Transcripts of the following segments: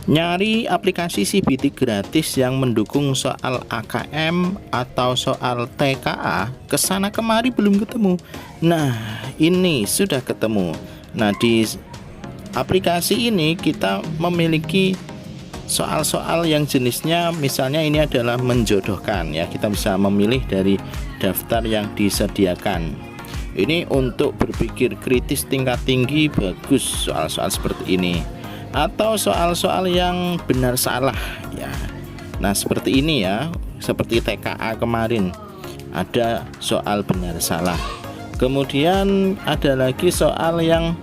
Nyari aplikasi CBT gratis yang mendukung soal AKM atau soal TKA kesana kemari belum ketemu. Nah, ini sudah ketemu. Nah, di aplikasi ini kita memiliki soal-soal yang jenisnya misalnya ini adalah menjodohkan ya. Kita bisa memilih dari daftar yang disediakan. Ini untuk berpikir kritis tingkat tinggi, bagus soal-soal seperti ini. Atau soal-soal yang benar salah ya. Nah, seperti ini ya, seperti TKA kemarin ada soal benar salah. Kemudian ada lagi soal yang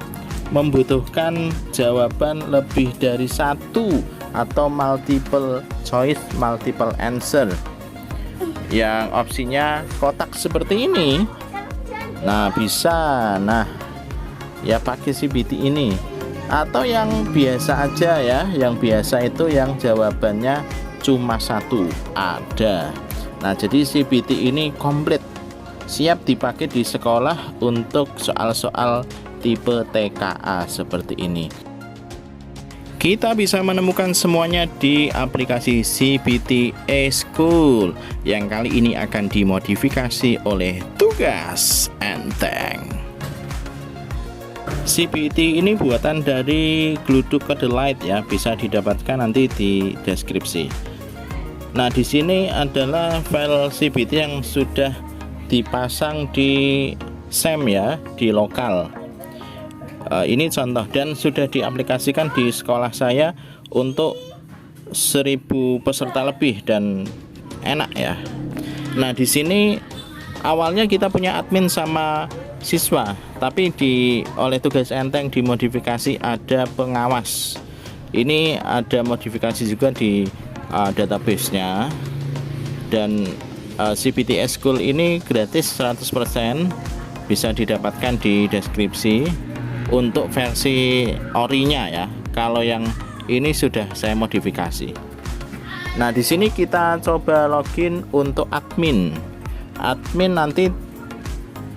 membutuhkan jawaban lebih dari satu atau multiple choice, multiple answer yang opsinya kotak seperti ini. Nah, bisa ya pakai CBT ini. Atau yang biasa aja ya, yang biasa itu yang jawabannya cuma satu, ada. Nah, jadi CBT ini komplit, siap dipakai di sekolah untuk soal-soal tipe TKA seperti ini. Kita bisa menemukan semuanya di aplikasi CBT eSchool yang kali ini akan dimodifikasi oleh Tugas Enteng. CBT ini buatan dari Gluduk Kedelite ya, bisa didapatkan nanti di deskripsi. Nah, di sini adalah file CBT yang sudah dipasang di SEM ya, di lokal. Ini contoh dan sudah diaplikasikan di sekolah saya untuk 1000 peserta lebih dan enak ya. Nah, di sini awalnya kita punya admin sama siswa, tapi oleh Tugas Enteng dimodifikasi ada pengawas. Ini ada modifikasi juga di database-nya. Dan CBT eSchool ini gratis 100%, bisa didapatkan di deskripsi untuk versi orinya ya. Kalau yang ini sudah saya modifikasi. Nah, di sini kita coba login untuk admin. Admin nanti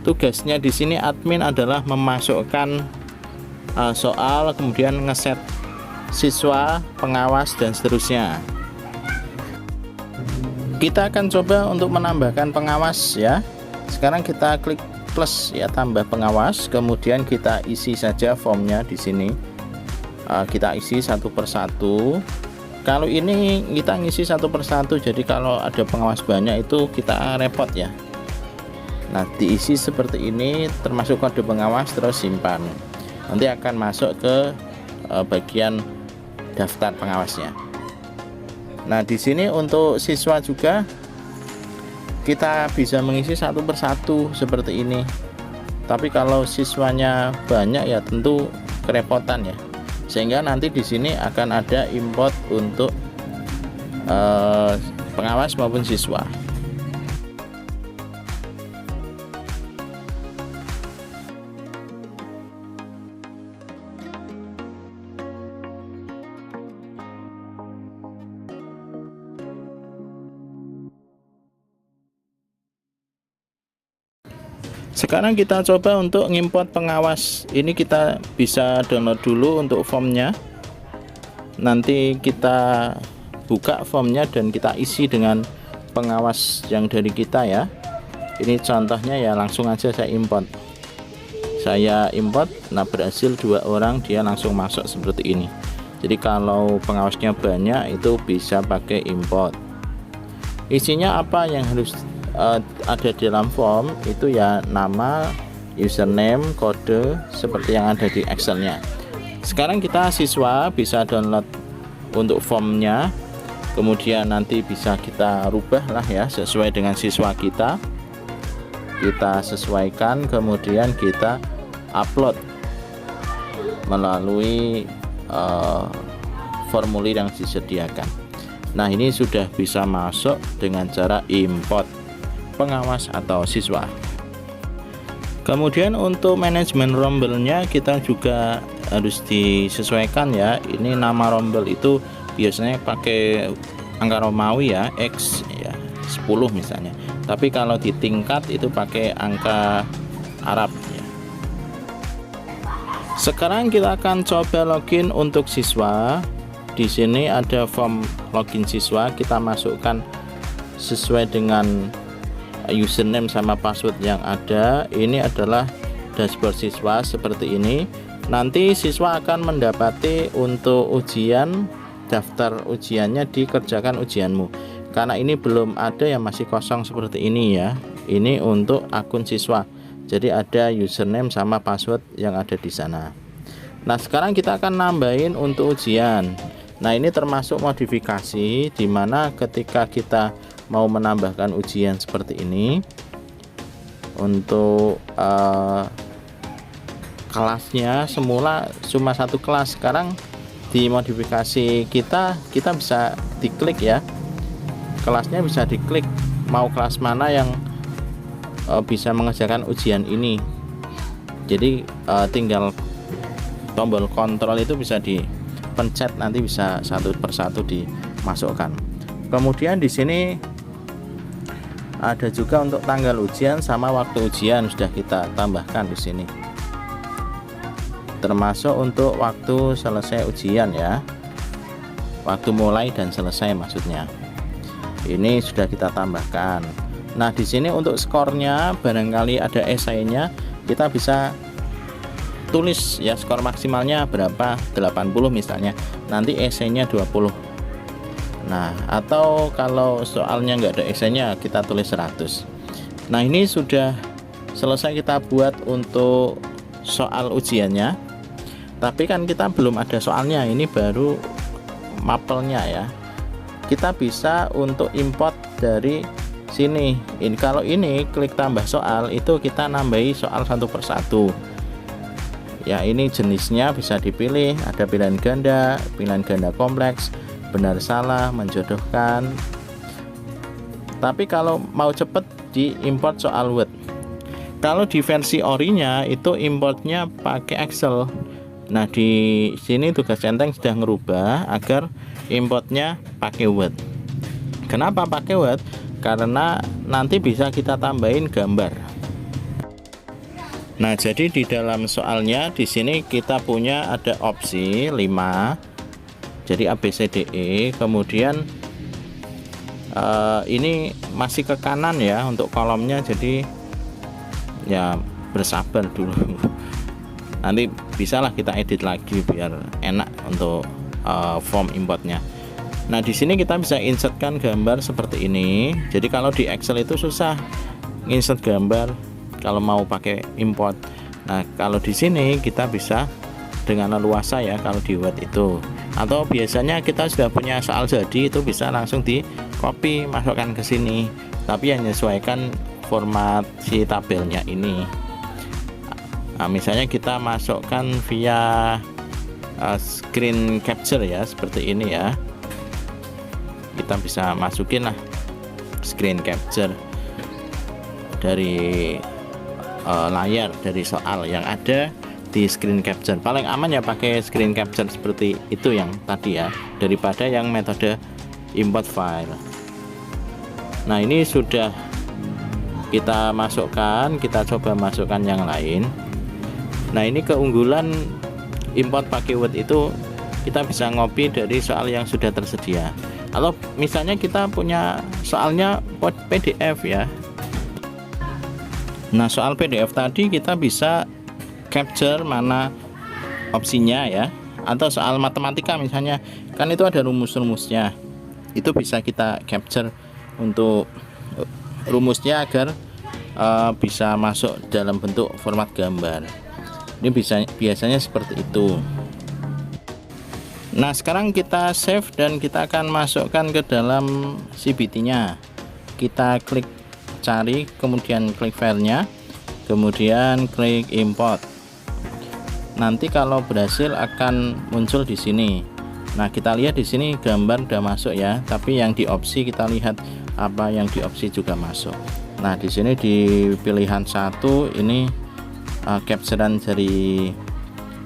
tugasnya di sini admin adalah memasukkan soal, kemudian ngeset siswa, pengawas dan seterusnya. Kita akan coba untuk menambahkan pengawas ya. Sekarang kita klik plus ya, tambah pengawas, kemudian kita isi saja formnya di sini. Kita isi satu persatu. Kalau ini kita ngisi satu persatu, jadi kalau ada pengawas banyak itu kita repot ya. Nah, diisi seperti ini termasuk kode pengawas, terus simpan. Nanti akan masuk ke bagian daftar pengawasnya. Nah, di sini untuk siswa juga kita bisa mengisi satu persatu seperti ini. Tapi kalau siswanya banyak ya tentu kerepotan ya. Sehingga nanti di sini akan ada import untuk pengawas maupun siswa. Sekarang kita coba untuk ngimport pengawas. Ini kita bisa download dulu untuk formnya. Nanti kita buka formnya dan kita isi dengan pengawas yang dari kita ya. Ini contohnya ya, langsung aja saya import. Saya import, nah berhasil 2 orang, dia langsung masuk seperti ini. Jadi kalau pengawasnya banyak itu bisa pakai import. Isinya apa yang harus ada di dalam form itu ya, nama, username, kode seperti yang ada di Excelnya. Sekarang kita siswa bisa download untuk formnya, kemudian nanti bisa kita rubah lah ya sesuai dengan siswa kita. Kita sesuaikan, kemudian kita upload melalui formulir yang disediakan. Nah, ini sudah bisa masuk dengan cara import pengawas atau siswa. Kemudian untuk manajemen rombelnya kita juga harus disesuaikan ya. Ini nama rombel itu biasanya pakai angka Romawi ya, X ya, 10 misalnya. Tapi kalau di tingkat itu pakai angka Arab ya. Sekarang kita akan coba login untuk siswa. di sini ada form login siswa, kita masukkan sesuai dengan username sama password yang ada. Ini adalah dashboard siswa seperti ini. Nanti siswa akan mendapati untuk ujian, daftar ujiannya dikerjakan ujianmu. Karena ini belum ada yang masih kosong seperti ini ya. Ini untuk akun siswa. Jadi ada username sama password yang ada di sana. Nah, sekarang kita akan nambahin untuk ujian. Nah, ini termasuk modifikasi di mana ketika kita mau menambahkan ujian seperti ini untuk kelasnya semula cuma satu kelas, sekarang di modifikasi kita bisa diklik ya, kelasnya bisa diklik mau kelas mana yang bisa mengerjakan ujian ini. Jadi tinggal tombol kontrol itu bisa dipencet, nanti bisa satu persatu dimasukkan. Kemudian di sini ada juga untuk tanggal ujian sama waktu ujian sudah kita tambahkan di sini. Termasuk untuk waktu selesai ujian ya. Waktu mulai dan selesai maksudnya. Ini sudah kita tambahkan. Nah, di sini untuk skornya barangkali ada esainya, kita bisa tulis ya skor maksimalnya berapa, 80 misalnya. Nanti esainya 20. Nah, atau kalau soalnya nggak ada esainya kita tulis 100. Nah, ini sudah selesai kita buat untuk soal ujiannya. Tapi kan kita belum ada soalnya, ini baru mapelnya ya. Kita bisa untuk import dari sini. Kalau ini klik tambah soal, itu kita nambahi soal satu persatu. Ya, ini jenisnya bisa dipilih, ada pilihan ganda kompleks, benar salah, menjodohkan. Tapi kalau mau cepet di import soal Word. Kalau di versi orinya itu importnya pakai Excel. Nah, di sini tugas centeng sudah ngerubah agar importnya pakai Word. Kenapa pakai Word? Karena nanti bisa kita tambahin gambar. Nah, jadi di dalam soalnya di sini kita punya ada opsi 5. Jadi ABCDE, kemudian ini masih ke kanan ya untuk kolomnya, jadi ya bersabar dulu. Nanti bisalah kita edit lagi biar enak untuk form importnya. Nah, di sini kita bisa insertkan gambar seperti ini. Jadi kalau di Excel itu susah insert gambar kalau mau pakai import. Nah, kalau di sini kita bisa dengan leluasa ya kalau di Word itu. Atau biasanya kita sudah punya soal jadi, itu bisa langsung di copy masukkan ke sini. Tapi yang menyesuaikan format si tabelnya ini. Nah, misalnya kita masukkan via screen capture ya, seperti ini ya. Kita bisa masukin lah screen capture dari layar dari soal yang ada di screen capture. Paling aman ya pakai screen capture seperti itu yang tadi ya, daripada yang metode import file. Nah, ini sudah kita masukkan, kita coba masukkan yang lain. Nah, ini keunggulan import pakai Word itu, kita bisa ngopi dari soal yang sudah tersedia. Atau misalnya kita punya soalnya PDF ya. Nah, soal PDF tadi kita bisa capture mana opsinya ya. Atau soal matematika misalnya, kan itu ada rumus-rumusnya. Itu bisa kita capture untuk rumusnya agar bisa masuk dalam bentuk format gambar. Ini biasanya seperti itu. Nah, sekarang kita save dan kita akan masukkan ke dalam CBT-nya. Kita klik cari, kemudian klik filenya, kemudian klik import. Nanti kalau berhasil akan muncul di sini. Nah, kita lihat di sini gambar udah masuk ya, tapi yang di opsi kita lihat apa yang di opsi juga masuk. Nah, di sini di pilihan 1 ini capturean dari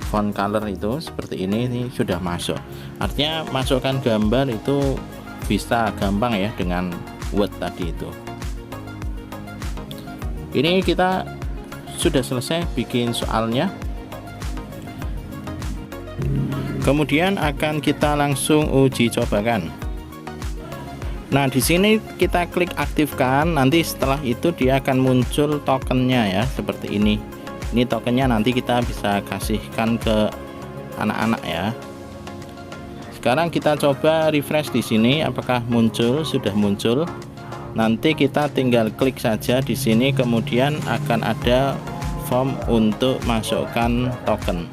font color itu seperti ini sudah masuk. Artinya masukkan gambar itu bisa gampang ya dengan Word tadi itu. Ini kita sudah selesai bikin soalnya. Kemudian akan kita langsung uji cobakan. Nah, di sini kita klik aktifkan. Nanti setelah itu dia akan muncul tokennya ya, seperti ini. Ini tokennya nanti kita bisa kasihkan ke anak-anak ya. Sekarang kita coba refresh di sini, apakah muncul? Sudah muncul. Nanti kita tinggal klik saja di sini, kemudian akan ada form untuk masukkan token.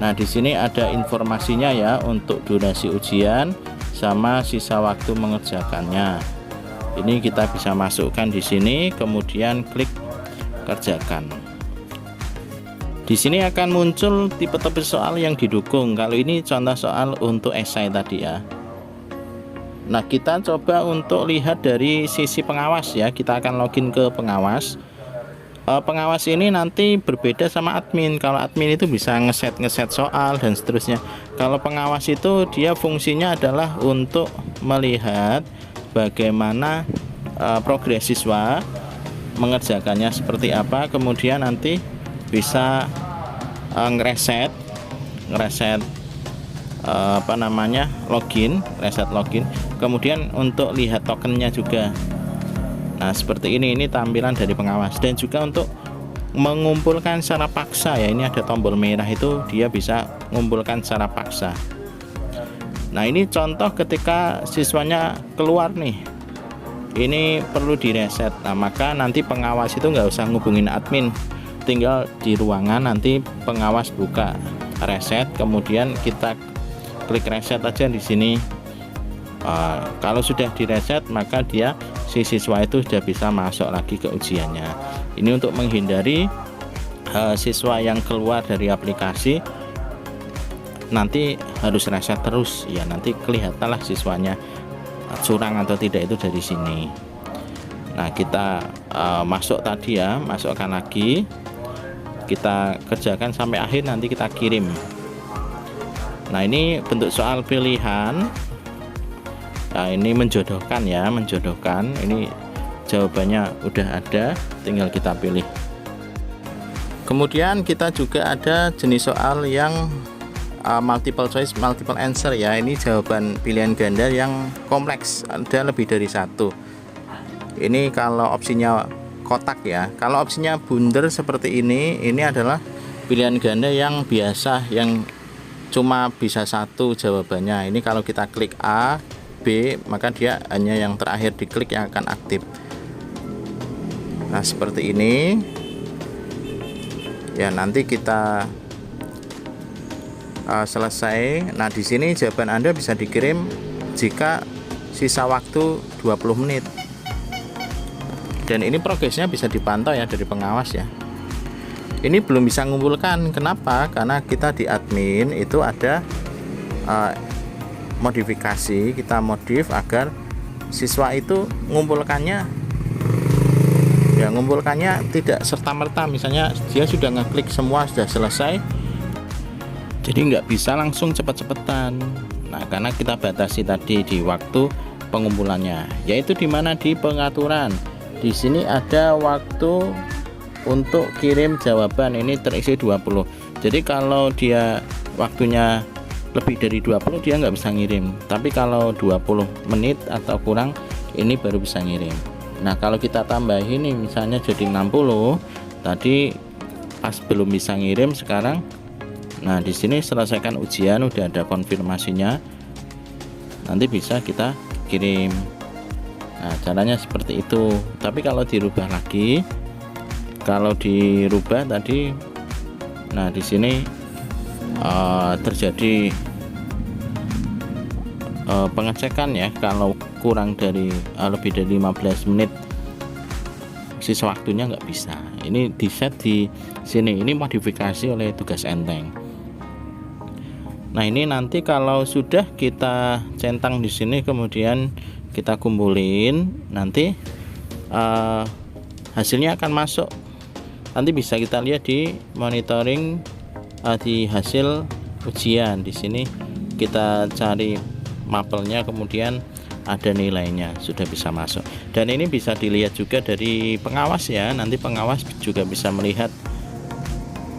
Nah, di sini ada informasinya ya, untuk durasi ujian sama sisa waktu mengerjakannya. Ini kita bisa masukkan di sini, kemudian klik kerjakan. Di sini akan muncul tipe topik soal yang didukung. Kalau ini contoh soal untuk esai tadi ya. Nah, kita coba untuk lihat dari sisi pengawas ya. Kita akan login ke pengawas. Pengawas ini nanti berbeda sama admin. Kalau admin itu bisa ngeset soal dan seterusnya. Kalau pengawas itu dia fungsinya adalah untuk melihat bagaimana progres siswa mengerjakannya seperti apa, kemudian nanti bisa ngereset reset login, kemudian untuk lihat tokennya juga. Nah, seperti ini tampilan dari pengawas, dan juga untuk mengumpulkan secara paksa ya. Ini ada tombol merah, itu dia bisa mengumpulkan secara paksa. Nah, ini contoh ketika siswanya keluar nih, ini perlu direset. Nah, maka nanti pengawas itu nggak usah ngubungin admin, tinggal di ruangan nanti pengawas buka reset, kemudian kita klik reset aja di sini. Kalau sudah direset, maka si siswa itu sudah bisa masuk lagi ke ujiannya. Ini untuk menghindari siswa yang keluar dari aplikasi nanti harus reset terus ya. Nanti kelihatanlah siswanya curang atau tidak itu dari sini. Nah, kita masuk tadi ya, masukkan lagi, kita kerjakan sampai akhir, nanti kita kirim. Nah, ini bentuk soal pilihan. Nah, ini menjodohkan ya, menjodohkan. Ini jawabannya udah ada, tinggal kita pilih. Kemudian kita juga ada jenis soal yang multiple choice, multiple answer ya. Ini jawaban pilihan ganda yang kompleks, ada lebih dari satu. Ini kalau opsinya kotak ya. Kalau opsinya bundar seperti ini adalah pilihan ganda yang biasa, yang cuma bisa satu jawabannya. Ini kalau kita klik A, B, maka dia hanya yang terakhir diklik yang akan aktif. Nah, seperti ini ya. Nanti kita selesai. Nah, di sini jawaban Anda bisa dikirim jika sisa waktu 20 menit. Dan ini progresnya bisa dipantau ya dari pengawas ya. Ini belum bisa mengumpulkan. Kenapa? Karena kita di admin itu ada modifikasi, kita modif agar siswa itu ngumpulkannya tidak serta-merta. Misalnya dia sudah ngeklik semua, sudah selesai, jadi nggak bisa langsung cepet-cepetan. Nah, karena kita batasi tadi di waktu pengumpulannya, yaitu di mana di pengaturan. Di sini ada waktu untuk kirim jawaban, ini terisi 20. Jadi kalau dia waktunya lebih dari 20, dia nggak bisa ngirim. Tapi kalau 20 menit atau kurang, ini baru bisa ngirim. Nah, kalau kita tambah ini misalnya jadi 60, tadi pas belum bisa ngirim, sekarang nah di sini selesaikan ujian, udah ada konfirmasinya, nanti bisa kita kirim. Nah, caranya seperti itu. Tapi kalau dirubah lagi, tadi, nah di sini terjadi pengecekan ya. Kalau kurang dari lebih dari 15 menit sisa waktunya nggak bisa. Ini di set di sini, ini modifikasi oleh tugas enteng. Nah, ini nanti kalau sudah kita centang di sini, kemudian kita kumpulin, nanti hasilnya akan masuk. Nanti bisa kita lihat di monitoring di hasil ujian. Di sini kita cari mapelnya, kemudian ada nilainya, sudah bisa masuk. Dan ini bisa dilihat juga dari pengawas ya. Nanti pengawas juga bisa melihat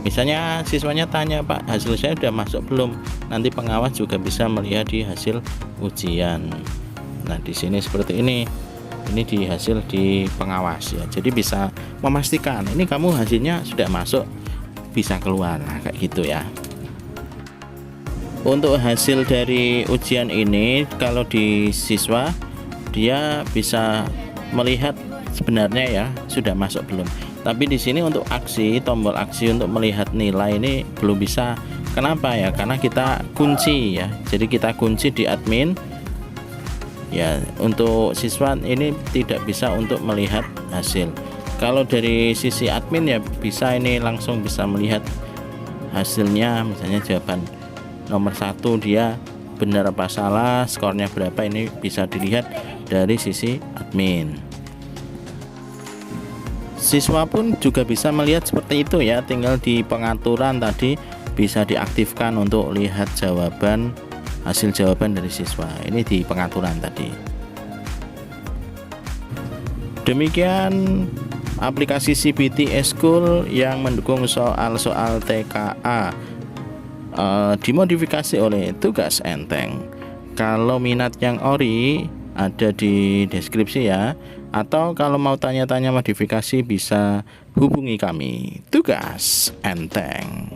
Misalnya siswanya tanya, Pak, hasil saya sudah masuk belum? Nanti pengawas juga bisa melihat di hasil ujian. Nah, di sini seperti ini. Ini di hasil di pengawas ya. Jadi bisa memastikan ini kamu hasilnya sudah masuk, bisa keluar. Nah, kayak gitu ya. Untuk hasil dari ujian ini, kalau di siswa dia bisa melihat sebenarnya ya sudah masuk belum. Tapi di sini untuk aksi, tombol aksi untuk melihat nilai ini belum bisa. Kenapa ya? Karena kita kunci ya. Jadi kita kunci di admin. Ya, untuk siswa ini tidak bisa untuk melihat hasil. Kalau dari sisi admin ya bisa, ini langsung bisa melihat hasilnya. Misalnya jawaban nomor 1 dia benar apa salah, skornya berapa, ini bisa dilihat dari sisi admin. Siswa pun juga bisa melihat seperti itu ya, tinggal di pengaturan tadi bisa diaktifkan untuk lihat jawaban, hasil jawaban dari siswa. Ini di pengaturan tadi. Demikian aplikasi CBT eSchool yang mendukung soal-soal TKA, dimodifikasi oleh Tugas Enteng. Kalau minat yang ori ada di deskripsi ya, atau kalau mau tanya-tanya modifikasi bisa hubungi kami, Tugas Enteng.